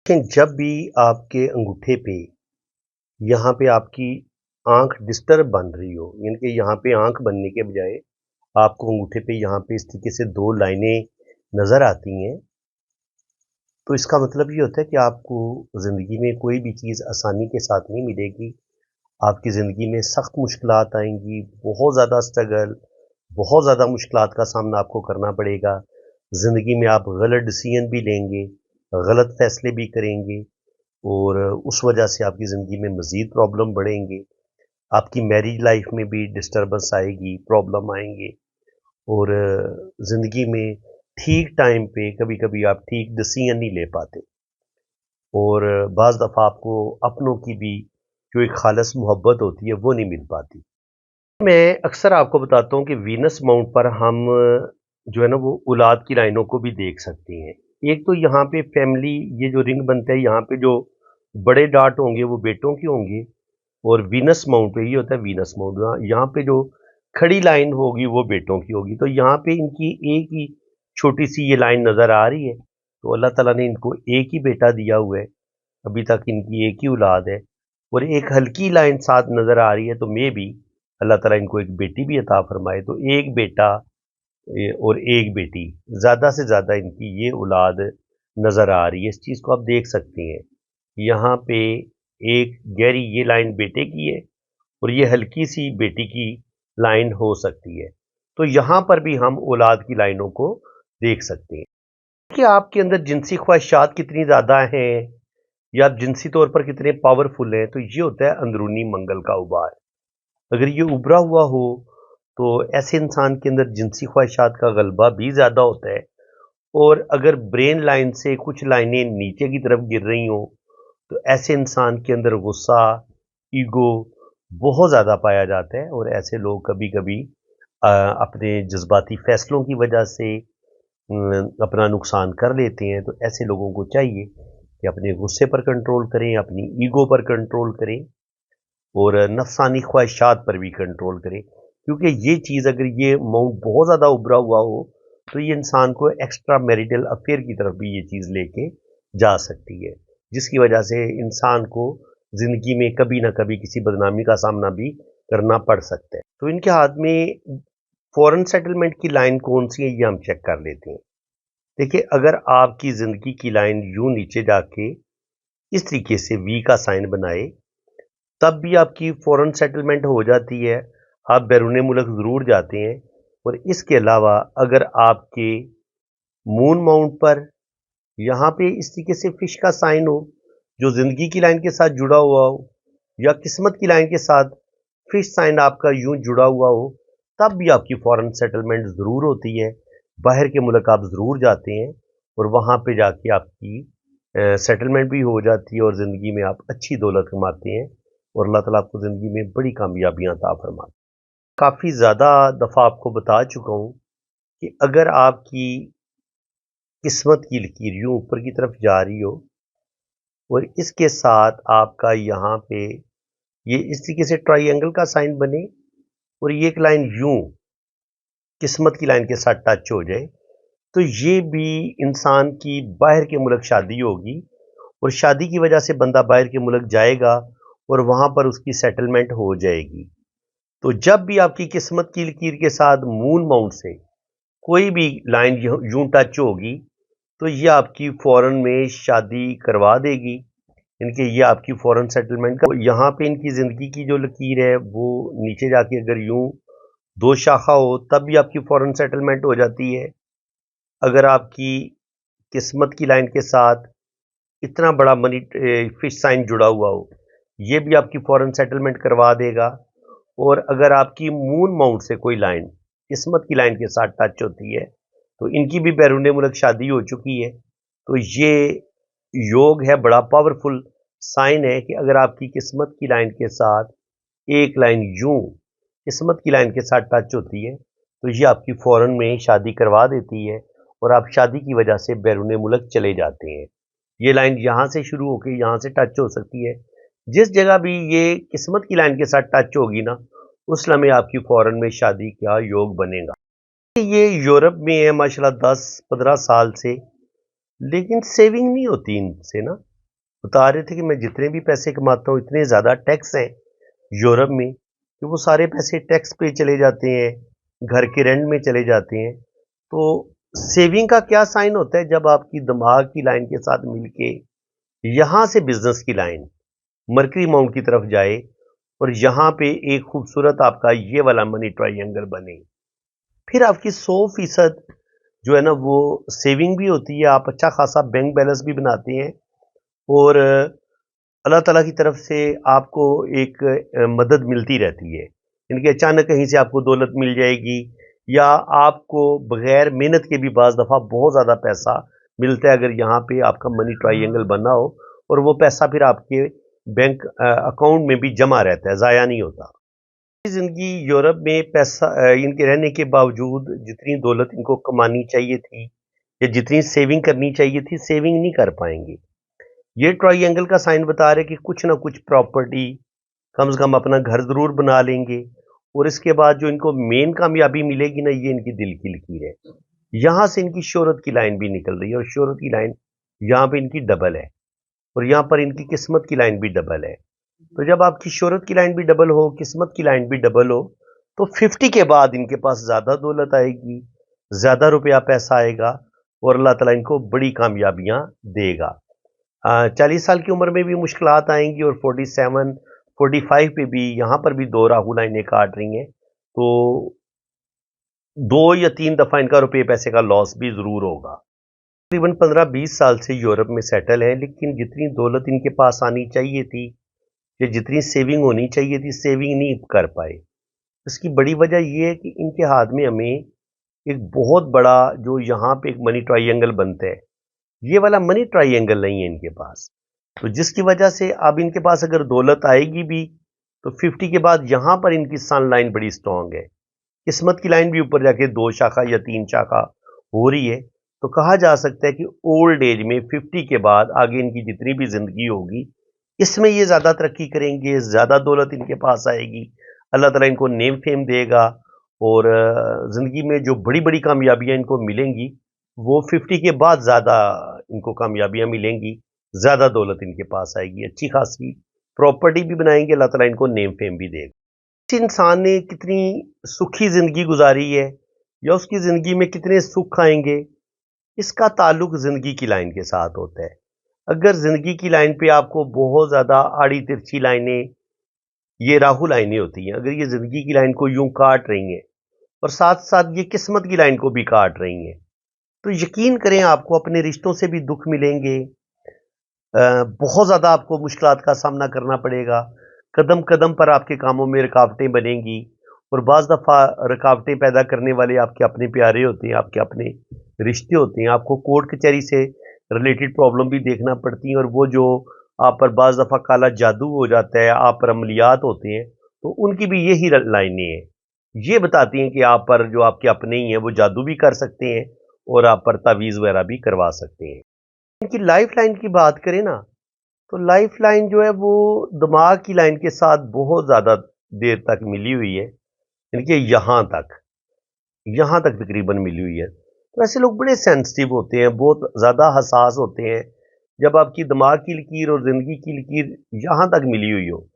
लेकिन जब भी आपके अंगूठे पे यहाँ पे आपकी आंख डिस्टर्ब बन रही हो, यानी कि यहाँ पे आंख बनने के बजाय आपको अंगूठे पे यहाँ पे इस तरीके से दो लाइनें नज़र आती हैं, तो इसका मतलब ये होता है कि आपको ज़िंदगी में कोई भी चीज़ आसानी के साथ नहीं मिलेगी। आपकी ज़िंदगी में सख्त मुश्किलात आएंगी, बहुत ज़्यादा स्ट्रगल, बहुत ज़्यादा मुश्किलात का सामना आपको करना पड़ेगा। ज़िंदगी में आप गलत डिसीजन भी लेंगे, गलत फैसले भी करेंगे और उस वजह से आपकी ज़िंदगी में मज़ीद प्रॉब्लम बढ़ेंगे। आपकी मैरिज लाइफ में भी डिस्टर्बेंस आएगी, प्रॉब्लम आएंगे और ज़िंदगी में ठीक टाइम पे कभी-कभी आप ठीक डिसीजन नहीं ले पाते और बाज़ दफ़ा आपको अपनों की भी जो एक ख़ालिस मोहब्बत होती है वो नहीं मिल पाती। मैं अक्सर आपको बताता हूँ कि वीनस माउंट पर हम जो है ना वो औलाद की लाइनों को भी देख सकते हैं। एक तो यहाँ पे फैमिली ये जो रिंग बनता है यहाँ पे जो बड़े डार्ट होंगे वो बेटों के होंगे और वीनस माउंट पे ये होता है वीनस माउंट यहाँ पे जो खड़ी लाइन होगी वो बेटों की होगी। तो यहाँ पे इनकी एक ही छोटी सी ये लाइन नज़र आ रही है, तो अल्लाह ताला ने इनको एक ही बेटा दिया हुआ है, अभी तक इनकी एक ही औलाद है और एक हल्की लाइन साथ नज़र आ रही है, तो मे भी अल्लाह ताला इनको एक बेटी भी अता फरमाए। तो एक बेटा और एक बेटी, ज़्यादा से ज़्यादा इनकी ये औलाद नज़र आ रही है। इस चीज़ को आप देख सकते हैं। यहाँ पे एक गहरी ये लाइन बेटे की है और ये हल्की सी बेटी की लाइन हो सकती है। तो यहाँ पर भी हम औलाद की लाइनों को देख सकते हैं कि आपके अंदर जिनसी ख्वाहिशात कितनी ज़्यादा हैं या आप जिनसी तौर पर कितने पावरफुल हैं, तो ये होता है अंदरूनी मंगल का उबार। अगर ये उभरा हुआ हो तो ऐसे इंसान के अंदर जिनसी ख्वाहिशात का गलबा भी ज़्यादा होता है और अगर ब्रेन लाइन से कुछ लाइनें नीचे की तरफ गिर रही हों तो ऐसे इंसान के अंदर गुस्सा, ईगो बहुत ज़्यादा पाया जाता है और ऐसे लोग कभी कभी अपने जज्बाती फैसलों की वजह से अपना नुकसान कर लेते हैं। तो ऐसे लोगों को चाहिए कि अपने गुस्से पर कंट्रोल करें, अपनी ईगो पर कंट्रोल करें और नफसानी ख्वाहिशात पर भी कंट्रोल करें, क्योंकि ये चीज़ अगर ये माउंट बहुत ज़्यादा उभरा हुआ हो तो ये इंसान को एक्स्ट्रा मैरिटल अफेयर की तरफ भी ये चीज़ लेके जा सकती है, जिसकी वजह से इंसान को ज़िंदगी में कभी ना कभी किसी बदनामी का सामना भी करना पड़ सकता है। तो इनके हाथ में फॉरेन सेटलमेंट की लाइन कौन सी है ये हम चेक कर लेते हैं। देखिए, अगर आपकी ज़िंदगी की लाइन यूं नीचे जाके इस तरीके से वी का साइन बनाए तब भी आपकी फॉरेन सेटलमेंट हो जाती है, आप बैरून मुल्क ज़रूर जाते हैं। और इसके अलावा अगर आपके मून माउंट पर यहाँ पे इस तरीके से फिश का साइन हो जो ज़िंदगी की लाइन के साथ जुड़ा हुआ हो या किस्मत की लाइन के साथ फिश साइन आपका यूं जुड़ा हुआ हो, तब भी आपकी फॉरेन सेटलमेंट ज़रूर होती है। बाहर के मुल्क आप ज़रूर जाते हैं और वहाँ पे जाके आपकी सेटलमेंट भी हो जाती है और ज़िंदगी में आप अच्छी दौलत कमाते हैं और अल्लाह ताला आपको ज़िंदगी में बड़ी कामयाबियाँ अता फरमाते हैं। काफ़ी ज़्यादा दफ़ा आपको बता चुका हूँ कि अगर आपकी किस्मत की लकीर यूँ ऊपर की तरफ जा रही हो और इसके साथ आपका यहाँ पे ये इस तरीके से ट्राइंगल का साइन बने और ये एक लाइन यूँ किस्मत की लाइन के साथ टच हो जाए, तो ये भी इंसान की बाहर के मुल्क शादी होगी और शादी की वजह से बंदा बाहर के मुल्क जाएगा और वहाँ पर उसकी सेटलमेंट हो जाएगी। तो जब भी आपकी किस्मत की लकीर के साथ मून माउंट से कोई भी लाइन यूं टच होगी तो ये आपकी फॉरेन में शादी करवा देगी, इनके ये आपकी फॉरेन सेटलमेंट का। यहाँ पे इनकी ज़िंदगी की जो लकीर है वो नीचे जाके अगर यूं दो शाखा हो तब भी आपकी फॉरेन सेटलमेंट हो जाती है। अगर आपकी किस्मत की लाइन के साथ इतना बड़ा मनी फिश साइन जुड़ा हुआ हो, ये भी आपकी फॉरेन सेटलमेंट करवा देगा। और अगर आपकी मून माउंट से कोई लाइन किस्मत की लाइन के साथ टच होती है तो इनकी भी बैरून मुल्क शादी हो चुकी है। तो ये योग है, बड़ा पावरफुल साइन है कि अगर आपकी किस्मत की लाइन के साथ एक लाइन यूं किस्मत की लाइन के साथ टच होती है तो ये आपकी फॉरेन में शादी करवा देती है और आप शादी की वजह से बैरून मुल्क चले जाते हैं। ये लाइन यहाँ से शुरू होकर यहाँ से टच हो सकती है। जिस जगह भी ये किस्मत की लाइन के साथ टच होगी ना, उस लम्हे आपकी फौरन में शादी का योग बनेगा। ये यूरोप में है माशाल्लाह 10-15 साल से, लेकिन सेविंग नहीं होती इनसे ना। बता रहे थे कि मैं जितने भी पैसे कमाता हूँ इतने ज़्यादा टैक्स हैं यूरोप में कि वो सारे पैसे टैक्स पे चले जाते हैं, घर के रेंट में चले जाते हैं। तो सेविंग का क्या साइन होता है जब आपकी दिमाग की लाइन के साथ मिलके यहाँ से बिजनेस की लाइन मर्करी माउंट की तरफ जाए और यहाँ पे एक खूबसूरत आपका ये वाला मनी ट्रायंगल बने, फिर आपकी 100% जो है ना वो सेविंग भी होती है, आप अच्छा खासा बैंक बैलेंस भी बनाते हैं और अल्लाह ताला की तरफ से आपको एक मदद मिलती रहती है। इनके अचानक कहीं से आपको दौलत मिल जाएगी या आपको बगैर मेहनत के भी बाज़ दफ़ा बहुत ज़्यादा पैसा मिलता है अगर यहाँ पे आपका मनी ट्रायंगल बना हो और वो पैसा फिर आपके बैंक अकाउंट में भी जमा रहता है, ज़ाया नहीं होता। ज़िंदगी यूरोप में पैसा इनके रहने के बावजूद जितनी दौलत इनको कमानी चाहिए थी या जितनी सेविंग करनी चाहिए थी, सेविंग नहीं कर पाएंगे। ये ट्रायंगल का साइन बता रहे कि कुछ ना कुछ प्रॉपर्टी कम से कम अपना घर ज़रूर बना लेंगे और इसके बाद जो इनको मेन कामयाबी मिलेगी ना, ये इनकी दिल की लकीर है। यहाँ से इनकी शोहरत की लाइन भी निकल रही है और शोहरत की लाइन यहाँ पे इनकी डबल है और यहाँ पर इनकी किस्मत की लाइन भी डबल है। तो जब आपकी शोहरत की लाइन भी डबल हो, किस्मत की लाइन भी डबल हो, तो 50 के बाद इनके पास ज़्यादा दौलत आएगी, ज़्यादा रुपया पैसा आएगा और अल्लाह ताला इनको बड़ी कामयाबियाँ देगा। 40 साल की उम्र में भी मुश्किलात आएंगी और 47, 45 पे भी यहाँ पर भी 2 राहु लाइनें काट रही हैं, तो 2 या 3 दफ़ा इनका रुपये पैसे का लॉस भी ज़रूर होगा। तकरीबन 15-20 साल से यूरोप में सेटल है, लेकिन जितनी दौलत इनके पास आनी चाहिए थी या जितनी सेविंग होनी चाहिए थी, सेविंग नहीं कर पाए। इसकी बड़ी वजह यह है कि इनके हाथ में हमें एक बहुत बड़ा जो यहाँ पे एक मनी ट्रायंगल बनता है, ये वाला मनी ट्रायंगल नहीं है इनके पास। तो जिसकी वजह से अब इनके पास अगर दौलत आएगी भी तो 50 के बाद यहाँ पर इनकी सन लाइन बड़ी स्ट्रांग है, किस्मत की लाइन भी ऊपर जाके 2 शाखा या 3 शाखा हो रही है। तो कहा जा सकता है कि ओल्ड एज में 50 के बाद आगे इनकी जितनी भी जिंदगी होगी इसमें ये ज़्यादा तरक्की करेंगे, ज़्यादा दौलत इनके पास आएगी, अल्लाह ताला इनको नेम फेम देगा और ज़िंदगी में जो बड़ी बड़ी कामयाबियाँ इनको मिलेंगी वो 50 के बाद ज़्यादा इनको कामयाबियाँ मिलेंगी, ज़्यादा दौलत इनके पास आएगी, अच्छी खासी प्रॉपर्टी भी बनाएंगे, अल्लाह ताला इनको नेम फेम भी देगा। इस इंसान ने कितनी सुखी ज़िंदगी गुजारी है या उसकी ज़िंदगी में कितने सुख आएंगे, इसका ताल्लुक ज़िंदगी की लाइन के साथ होता है। अगर ज़िंदगी की लाइन पे आपको बहुत ज़्यादा आड़ी तिरछी लाइनें, ये राहु लाइनें होती हैं, अगर ये ज़िंदगी की लाइन को यूं काट रही हैं और साथ साथ ये किस्मत की लाइन को भी काट रही हैं, तो यकीन करें आपको अपने रिश्तों से भी दुख मिलेंगे, बहुत ज़्यादा आपको मुश्किलात का सामना करना पड़ेगा, कदम कदम पर आपके कामों में रुकावटें बनेंगी और बाज़ दफ़ा रुकावटें पैदा करने वाले आपके अपने प्यारे होते हैं, आपके अपने रिश्ते होते हैं। आपको कोर्ट कचहरी से रिलेटेड प्रॉब्लम भी देखना पड़ती हैं और वो जो आप पर बाज़ दफ़ा काला जादू हो जाता है, आप पर अमलियात होते हैं, तो उनकी भी यही लाइनें हैं। ये बताती हैं कि आप पर जो आपके अपने ही हैं वो जादू भी कर सकते हैं और आप पर तावीज़ वगैरह भी करवा सकते हैं। इनकी लाइफ लाइन की बात करें ना, तो लाइफ लाइन जो है वो दिमाग की लाइन के साथ बहुत ज़्यादा देर तक मिली हुई है, इनके यहाँ तक तकरीबन मिली हुई है। तो ऐसे लोग बड़े सेंसिटिव होते हैं, बहुत ज़्यादा हसास होते हैं। जब आपकी दिमाग की लकीर और ज़िंदगी की लकीर यहाँ तक मिली हुई हो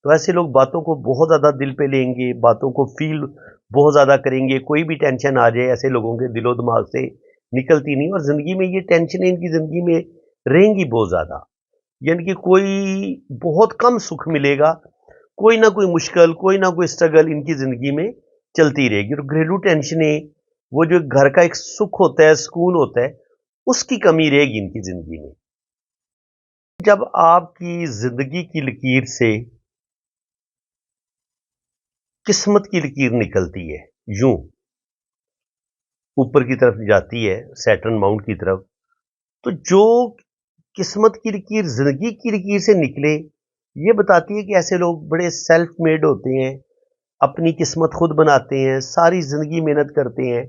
तो ऐसे लोग बातों को बहुत ज़्यादा दिल पे लेंगे, बातों को फील बहुत ज़्यादा करेंगे। कोई भी टेंशन आ जाए ऐसे लोगों के दिलो दिमाग से निकलती नहीं और ज़िंदगी में ये टेंशन इनकी ज़िंदगी में रहेंगी बहुत ज़्यादा, यानी कि कोई बहुत कम सुख मिलेगा, कोई ना कोई मुश्किल, कोई ना कोई स्ट्रगल इनकी ज़िंदगी में चलती रहेगी और घरेलू टेंशनें, वो जो घर का एक सुख होता है, सुकून होता है, उसकी कमी रहेगी इनकी ज़िंदगी में। जब आपकी ज़िंदगी की लकीर से किस्मत की लकीर निकलती है, यूं ऊपर की तरफ जाती है सैटर्न माउंट की तरफ, तो जो किस्मत की लकीर ज़िंदगी की लकीर से निकले, ये बताती है कि ऐसे लोग बड़े सेल्फ मेड होते हैं, अपनी किस्मत खुद बनाते हैं, सारी ज़िंदगी मेहनत करते हैं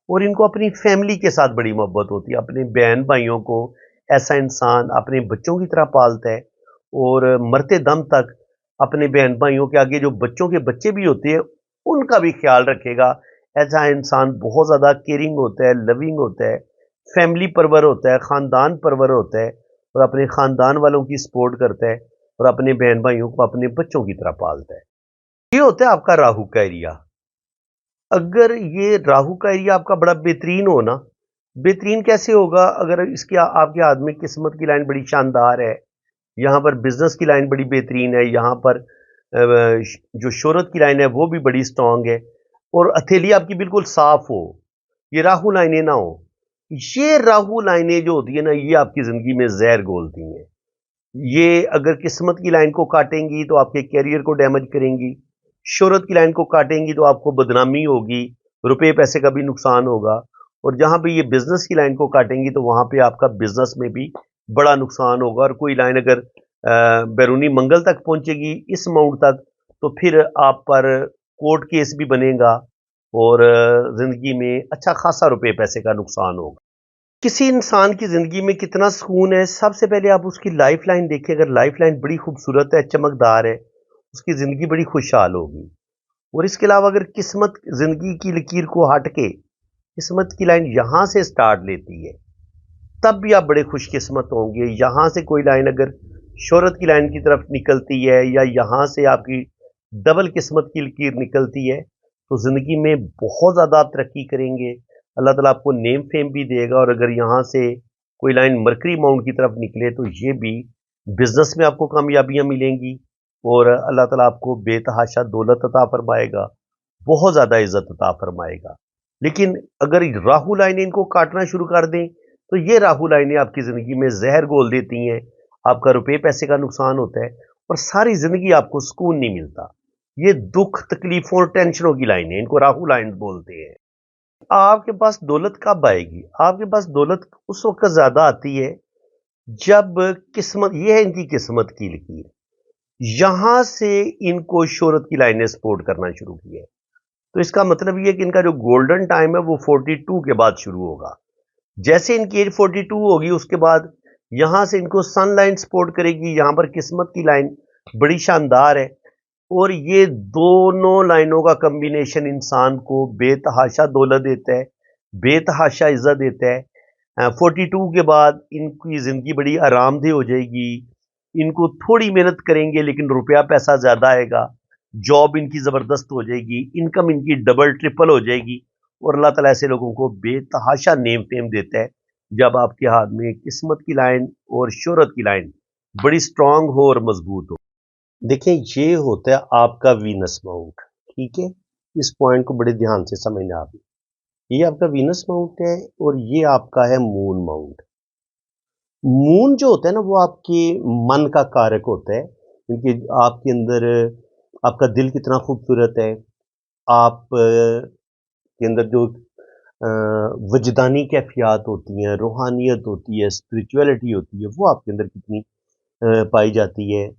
और इनको अपनी फैमिली के साथ बड़ी मोहब्बत होती है। अपने बहन भाइयों को ऐसा इंसान अपने बच्चों की तरह पालता है और मरते दम तक अपने बहन भाइयों के आगे जो बच्चों के बच्चे भी होते हैं उनका भी ख्याल रखेगा। ऐसा इंसान बहुत ज़्यादा केयरिंग होता है, लविंग होता है, फैमिली परवर होता है, ख़ानदान परवर होता है और अपने ख़ानदान वालों की सपोर्ट करता है और अपने बहन भाइयों को अपने बच्चों की तरह पालता है। ये होता है आपका राहु का एरिया। अगर ये राहु का एरिया आपका बड़ा बेहतरीन हो ना, बेहतरीन कैसे होगा? अगर इसके आपके हाथ में किस्मत की लाइन बड़ी शानदार है, यहाँ पर बिजनेस की लाइन बड़ी बेहतरीन है, यहाँ पर जो शोहरत की लाइन है वो भी बड़ी स्ट्रांग है और हथेली आपकी बिल्कुल साफ हो, ये राहु लाइनें ना हो, ये राहु लाइनें जो होती है ना, ये आपकी जिंदगी में जहर घोलती हैं। ये अगर किस्मत की लाइन को काटेंगी तो आपके कैरियर को डैमेज करेंगी, शोहरत की लाइन को काटेंगी तो आपको बदनामी होगी, रुपए पैसे का भी नुकसान होगा और जहां पे ये बिजनेस की लाइन को काटेंगी तो वहां पे आपका बिजनेस में भी बड़ा नुकसान होगा और कोई लाइन अगर बैरूनी मंगल तक पहुंचेगी इस अमाउंट तक तो फिर आप पर कोर्ट केस भी बनेगा और जिंदगी में अच्छा खासा रुपए पैसे का नुकसान होगा। किसी इंसान की जिंदगी में कितना सुकून है, सबसे पहले आप उसकी लाइफ लाइन देखिए। अगर लाइफ लाइन बड़ी खूबसूरत है, चमकदार है, उसकी जिंदगी बड़ी खुशहाल होगी। और इसके अलावा अगर किस्मत जिंदगी की लकीर को हट के किस्मत की लाइन यहां से स्टार्ट लेती है तब भी आप बड़े खुशकिस्मत होंगे। यहां से कोई लाइन अगर शोहरत की लाइन की तरफ निकलती है या यहां से आपकी डबल किस्मत की लकीर निकलती है तो जिंदगी में बहुत ज्यादा आप तरक्की करेंगे। अल्लाह ताला आपको नेम फेम भी देगा और अगर यहाँ से कोई लाइन मरकरी माउंट की तरफ निकले तो ये भी बिजनेस में आपको कामयाबियां मिलेंगी और अल्लाह ताला आपको बेतहाशा दौलत अता फरमाएगा, बहुत ज्यादा इज्जत अता फरमाएगा। लेकिन अगर राहु लाइनें इनको काटना शुरू कर दें तो ये राहु लाइनें आपकी जिंदगी में जहर घोल देती हैं, आपका रुपए पैसे का नुकसान होता है और सारी जिंदगी आपको सुकून नहीं मिलता। ये दुख तकलीफों और टेंशनों की लाइनें, इनको राहु लाइन बोलते हैं। आपके पास दौलत कब आएगी? आपके पास दौलत उस वक्त ज्यादा आती है जब किस्मत, ये है इनकी किस्मत की लकीर, यहां से इनको शोहरत की लाइनें सपोर्ट करना शुरू की है। तो इसका मतलब ये है कि इनका जो गोल्डन टाइम है वो 42 के बाद शुरू होगा। जैसे इनकी एज 42 होगी उसके बाद यहां से इनको सन लाइन सपोर्ट करेगी, यहां पर किस्मत की लाइन बड़ी शानदार है और ये दोनों लाइनों का कॉम्बिनेशन इंसान को बेतहाशा दौलत देता है, बेतहाशा इज्जत देता है। 42 के बाद इनकी जिंदगी बड़ी आरामदेह हो जाएगी, इनको थोड़ी मेहनत करेंगे लेकिन रुपया पैसा ज्यादा आएगा, जॉब इनकी जबरदस्त हो जाएगी, इनकम इनकी डबल ट्रिपल हो जाएगी और अल्लाह ताला ऐसे लोगों को बेतहाशा नेम फेम देता है जब आपके हाथ में किस्मत की लाइन और शोहरत की लाइन बड़ी स्ट्रांग हो और मजबूत हो। देखें, ये होता है आपका वीनस माउंट, ठीक है? इस पॉइंट को बड़े ध्यान से समझना आप। ये आपका वीनस माउंट है और ये आपका है मून माउंट। मून जो होता है ना वो आपके मन का कारक होता है, क्योंकि आपके अंदर आपका दिल कितना खूबसूरत है, आप के अंदर जो वजदानी कैफियत होती हैं, रूहानियत होती है, स्पिरिचुअलिटी होती है, वो आपके अंदर कितनी पाई जाती है।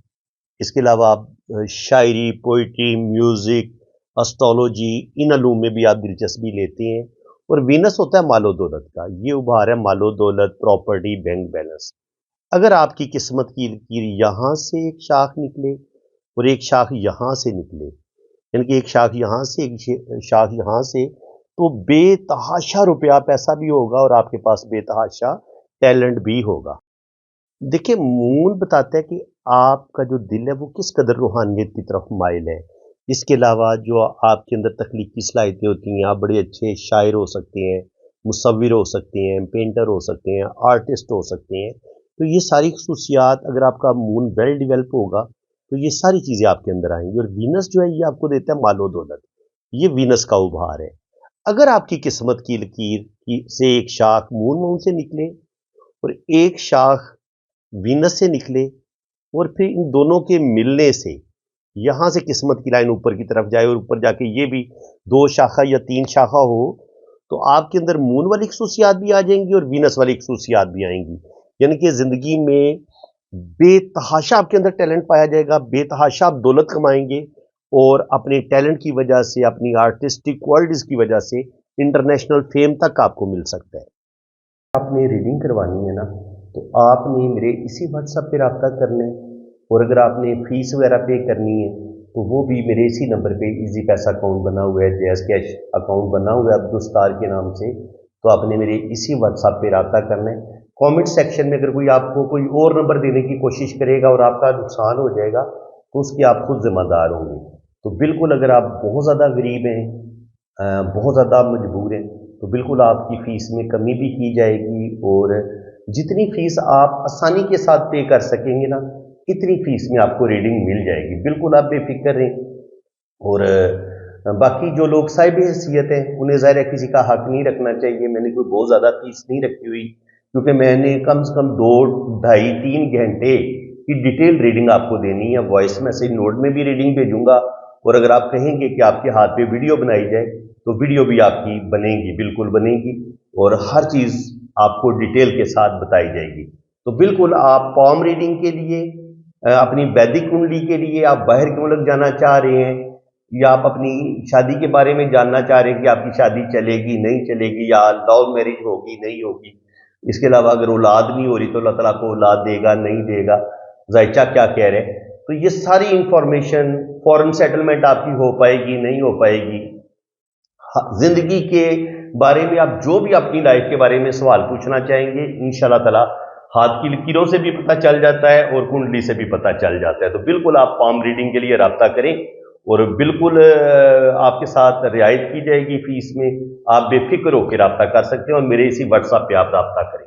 इसके अलावा आप शायरी, पोइट्री, म्यूजिक, एस्ट्रोलॉजी, इन अलूम में भी आप दिलचस्पी लेते हैं। और वीनस होता है मालो दौलत का, ये उभार है मालो दौलत, प्रॉपर्टी, बैंक बैलेंस। अगर आपकी किस्मत की लकीर यहाँ से एक शाख निकले और एक शाख यहाँ से निकले, यानी कि एक शाख यहाँ से एक शाख यहाँ से, तो बेतहाशा रुपया पैसा भी होगा और आपके पास बेतहाशा टैलेंट भी होगा। देखिए, मूल बताता है कि आपका जो दिल है वो किस कदर रूहानियत की तरफ माइल है। इसके अलावा जो आपके अंदर तख्लीकी सलाहियतें होती हैं, आप बड़े अच्छे शायर हो सकते हैं, मुसव्विर हो सकते हैं, पेंटर हो सकते हैं, आर्टिस्ट हो सकते हैं। तो ये सारी खसूसियात अगर आपका मून वेल डिवेल्प होगा तो ये सारी चीज़ें आपके अंदर आएंगी। और वीनस जो है ये आपको देता है मालो दौलत, ये वीनस का उभार है। अगर आपकी किस्मत की लकीर से एक शाख मून माउंट से निकले और एक शाख वीनस से निकले और फिर इन दोनों के मिलने से यहां से किस्मत की लाइन ऊपर की तरफ जाए और ऊपर जाके ये भी 2 शाखा या 3 शाखा हो, तो आपके अंदर मून वाली खसूसियात भी आ जाएंगी और वीनस वाली खसूसियात भी आएंगी। यानी कि जिंदगी में बेतहाशा आपके अंदर टैलेंट पाया जाएगा, बेतहाशा आप दौलत कमाएंगे और अपने टैलेंट की वजह से, अपनी आर्टिस्टिक क्वालिटीज की वजह से इंटरनेशनल फेम तक आपको मिल सकता है। आपने रीडिंग करवानी है ना, तो आपने मेरे इसी व्हाट्सएप पे रब्ता करना है और अगर आपने फीस वगैरह पे करनी है तो वो भी मेरे इसी नंबर पे इजी पैसा अकाउंट बना हुआ है, जैज़ कैश अकाउंट बना हुआ है अब्दुस्तार के नाम से। तो आपने मेरे इसी व्हाट्सएप पे रब्ता करना है। कमेंट सेक्शन में अगर कोई आपको कोई और नंबर देने की कोशिश करेगा और आपका नुकसान हो जाएगा तो उसकी आप खुद जिम्मेदार होंगे। तो बिल्कुल अगर आप बहुत ज़्यादा गरीब हैं, बहुत ज़्यादा मजबूर हैं, तो बिल्कुल आपकी फ़ीस में कमी भी की जाएगी और जितनी फ़ीस आप आसानी के साथ पे कर सकेंगे ना, इतनी फ़ीस में आपको रीडिंग मिल जाएगी। बिल्कुल आप बेफिक्र रहें। और बाकी जो लोग साहिब हैसियत हैं उन्हें ज़ाहिर है किसी का हक नहीं रखना चाहिए। मैंने कोई बहुत ज़्यादा फ़ीस नहीं रखी हुई, क्योंकि मैंने कम से कम 2, ढाई, 3 घंटे की डिटेल रीडिंग आपको देनी है। वॉइस मैसेज नोट में भी रीडिंग भेजूंगा, और अगर आप कहेंगे कि आपके हाथ पे वीडियो बनाई जाए तो वीडियो भी आपकी बनेगी, बिल्कुल बनेगी, और हर चीज़ आपको डिटेल के साथ बताई जाएगी। तो बिल्कुल आप पॉम रीडिंग के लिए, अपनी वैदिक कुंडली के लिए आप बाहर के मुल्क जाना चाह रहे हैं, या आप अपनी शादी के बारे में जानना चाह रहे हैं कि आपकी शादी चलेगी नहीं चलेगी, या लव मैरिज होगी नहीं होगी, इसके अलावा अगर औलाद नहीं हो रही तो अल्लाह ताला को औलाद देगा नहीं देगा, जायचा क्या कह रहे हैं, तो ये सारी इंफॉर्मेशन, फॉरेन सेटलमेंट आपकी हो पाएगी नहीं हो पाएगी, जिंदगी के बारे में आप जो भी अपनी लाइफ के बारे में सवाल पूछना चाहेंगे, इंशाल्लाह ताला हाथ की लकीरों से भी पता चल जाता है और कुंडली से भी पता चल जाता है। तो बिल्कुल आप पाम रीडिंग के लिए रब्ता करें, और बिल्कुल आपके साथ रियायत की जाएगी फीस में। आप बेफिक्र होकर रब्ता कर सकते हैं और मेरे इसी व्हाट्सएप पे आप रब्ता करें।